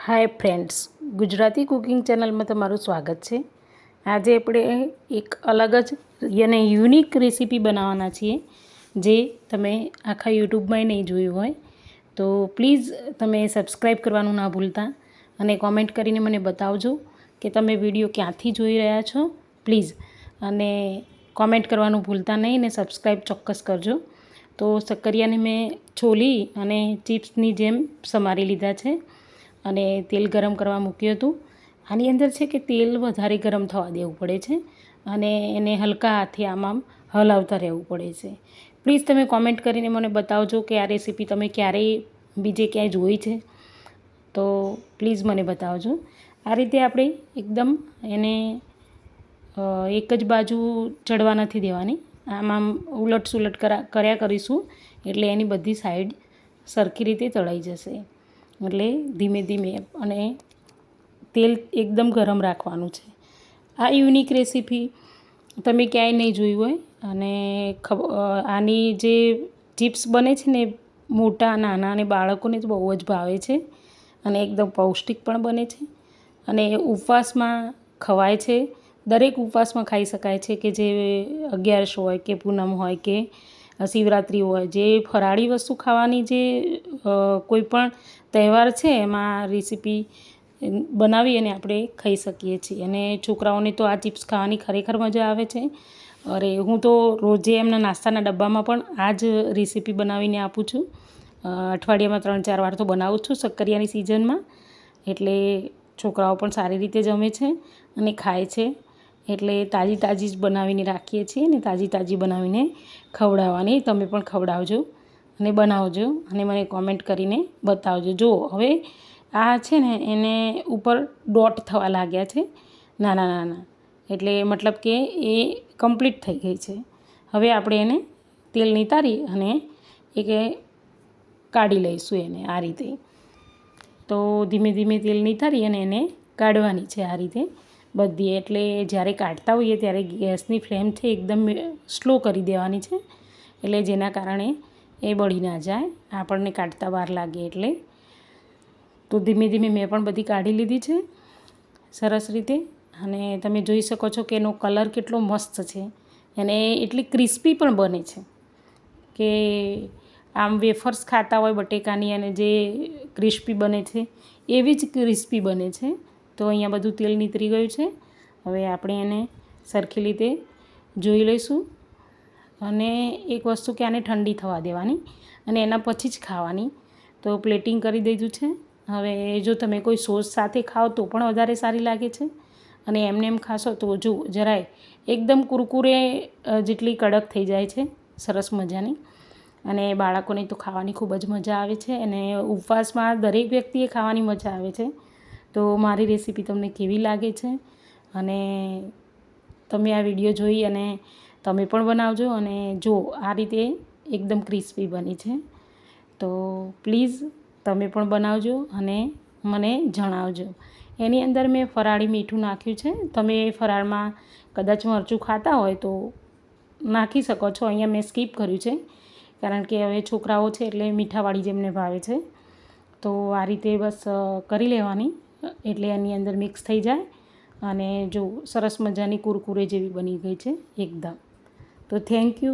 Hi friends, Gujarati cooking ચેનલમાં તમારું સ્વાગત છે. આજે આપણે એક અલગ જ અને યુનિક રેસીપી બનાવવાના છીએ, જે તમે આખા યુટ્યુબમાં નહીં જોયું હોય. તો પ્લીઝ તમે સબસ્ક્રાઈબ કરવાનું ના ભૂલતા અને કોમેન્ટ કરીને મને બતાવજો કે તમે વિડીયો ક્યાંથી જોઈ રહ્યા છો પ્લીઝ. અને કોમેન્ટ કરવાનું ભૂલતા નહીં ને સબસ્ક્રાઈબ ચોક્કસ કરજો. તો શક્કરિયાને મેં છોલી અને ચિપ્સની જેમ સમારી લીધા છે અને તેલ ગરમ કરવા મૂક્યું હતું. આની અંદર છે કે તેલ વધારે ગરમ થવા દેવું પડે છે અને એને હલકા હાથે આમ હલાવતા રહેવું પડે છે. પ્લીઝ તમે કોમેન્ટ કરીને મને બતાવજો કે આ રેસીપી તમે ક્યારેય બીજે ક્યાંય જોઈ છે તો પ્લીઝ મને બતાવજો. આ રીતે આપણે એકદમ એને એક જ બાજુ ચડવા નથી દેવાની, આમ ઉલટ સુલટ કર્યા કરીશું એટલે એની બધી સાઈડ સરખી રીતે તળાઈ જશે. એટલે ધીમે ધીમે અને તેલ એકદમ ગરમ રાખવાનું છે. આ યુનિક રેસીપી તમે ક્યાંય નહીં જોઈ હોય અને આની જે ચિપ્સ બને છે ને મોટા નાના અને બાળકોને તો બહુ જ ભાવે છે અને એકદમ પૌષ્ટિક પણ બને છે અને ઉપવાસમાં ખવાય છે. દરેક ઉપવાસમાં ખાઈ શકાય છે કે જે 11 હોય કે પૂનમ હોય કે શિવરાત્રિ હોય, જે ફરાળી વસ્તુ ખાવાની જે કોઈ પણ તહેવાર છે એમાં રેસીપી બનાવી અને આપણે ખાઈ શકીએ છીએ. અને છોકરાઓને તો આ ચિપ્સ ખાવાની ખરેખર મજા આવે છે. અરે હું તો રોજે એમના નાસ્તાના ડબ્બામાં પણ આ જ રેસીપી બનાવીને આપું છું. અઠવાડિયામાં 3-4 વાર તો બનાવું છું શક્કરિયાની સિઝનમાં, એટલે છોકરાઓ પણ સારી રીતે જમે છે અને ખાય છે. એટલે તાજી તાજી જ બનાવીને રાખીએ છીએ ને તાજી બનાવીને ખવડાવવાની. તમે પણ ખવડાવજો અને બનાવજો અને મને કોમેન્ટ કરીને બતાવજો. જો હવે આ છે ને એને ઉપર ડોટ થવા લાગ્યા છે નાના નાના, એટલે મતલબ કે એ કમ્પ્લીટ થઈ ગઈ છે. હવે આપણે એને તેલ નિતારી અને એક કાઢી લઈશું એને આ રીતે. તો ધીમે ધીમે તેલ નિતારી અને એને કાઢવાની છે આ રીતે બધી. એટલે જ્યારે કાઢતા હોઈએ ત્યારે ગેસની ફ્લેમ છે એકદમ સ્લો કરી દેવાની છે, એટલે જેના કારણે એ બળી ના જાય, આપણને કાઢતા વાર લાગે એટલે. તો ધીમે ધીમે મેં પણ બધી કાઢી લીધી છે સરસ રીતે. અને તમે જોઈ શકો છો કે એનો કલર કેટલો મસ્ત છે અને એટલી ક્રિસ્પી પણ બને છે કે આમ વેફર્સ ખાતા હોય બટેકાની અને જે ક્રિસ્પી બને છે એવી જ ક્રિસ્પી બને છે. તો અહીંયા બધું તેલ નીતરી ગયું છે. હવે આપણે એને સરખી રીતે જોઈ લઈશું અને એક વસ્તુ કે આને ઠંડી થવા દેવાની અને એના પછી જ ખાવાની. તો પ્લેટિંગ કરી દીધું છે. હવે જો તમે કોઈ સોસ સાથે ખાઓ તો પણ વધારે સારી લાગે છે અને એમને એમ ખાશો તો જો જરાય એકદમ કુરકુરે જેટલી કડક થઈ જાય છે, સરસ મજાની. અને બાળકોને તો ખાવાની ખૂબ જ મજા આવે છે અને ઉપવાસમાં દરેક વ્યક્તિએ ખાવાની મજા આવે છે. તો મારી રેસીપી તમને કેવી લાગે છે અને તમે આ વિડીયો જોઈ અને તમે પણ બનાવજો. અને જો આ રીતે એકદમ ક્રિસ્પી બની છે તો પ્લીઝ તમે પણ બનાવજો અને મને જણાવજો. એની અંદર મેં ફરાળી મીઠું નાખ્યું છે. તમે ફરાળમાં કદાચ મરચું ખાતા હોય તો નાખી શકો છો. અહીંયા મેં સ્કીપ કર્યું છે કારણ કે હવે છોકરાઓ છે એટલે મીઠાવાળી જેમને ભાવે છે. તો આ રીતે બસ કરી લેવાની એટલે એની અંદર મિક્સ થઈ જાય અને જો સરસ મજાની કુરકુરે જેવી બની ગઈ છે એકદમ. તો થેન્ક યુ.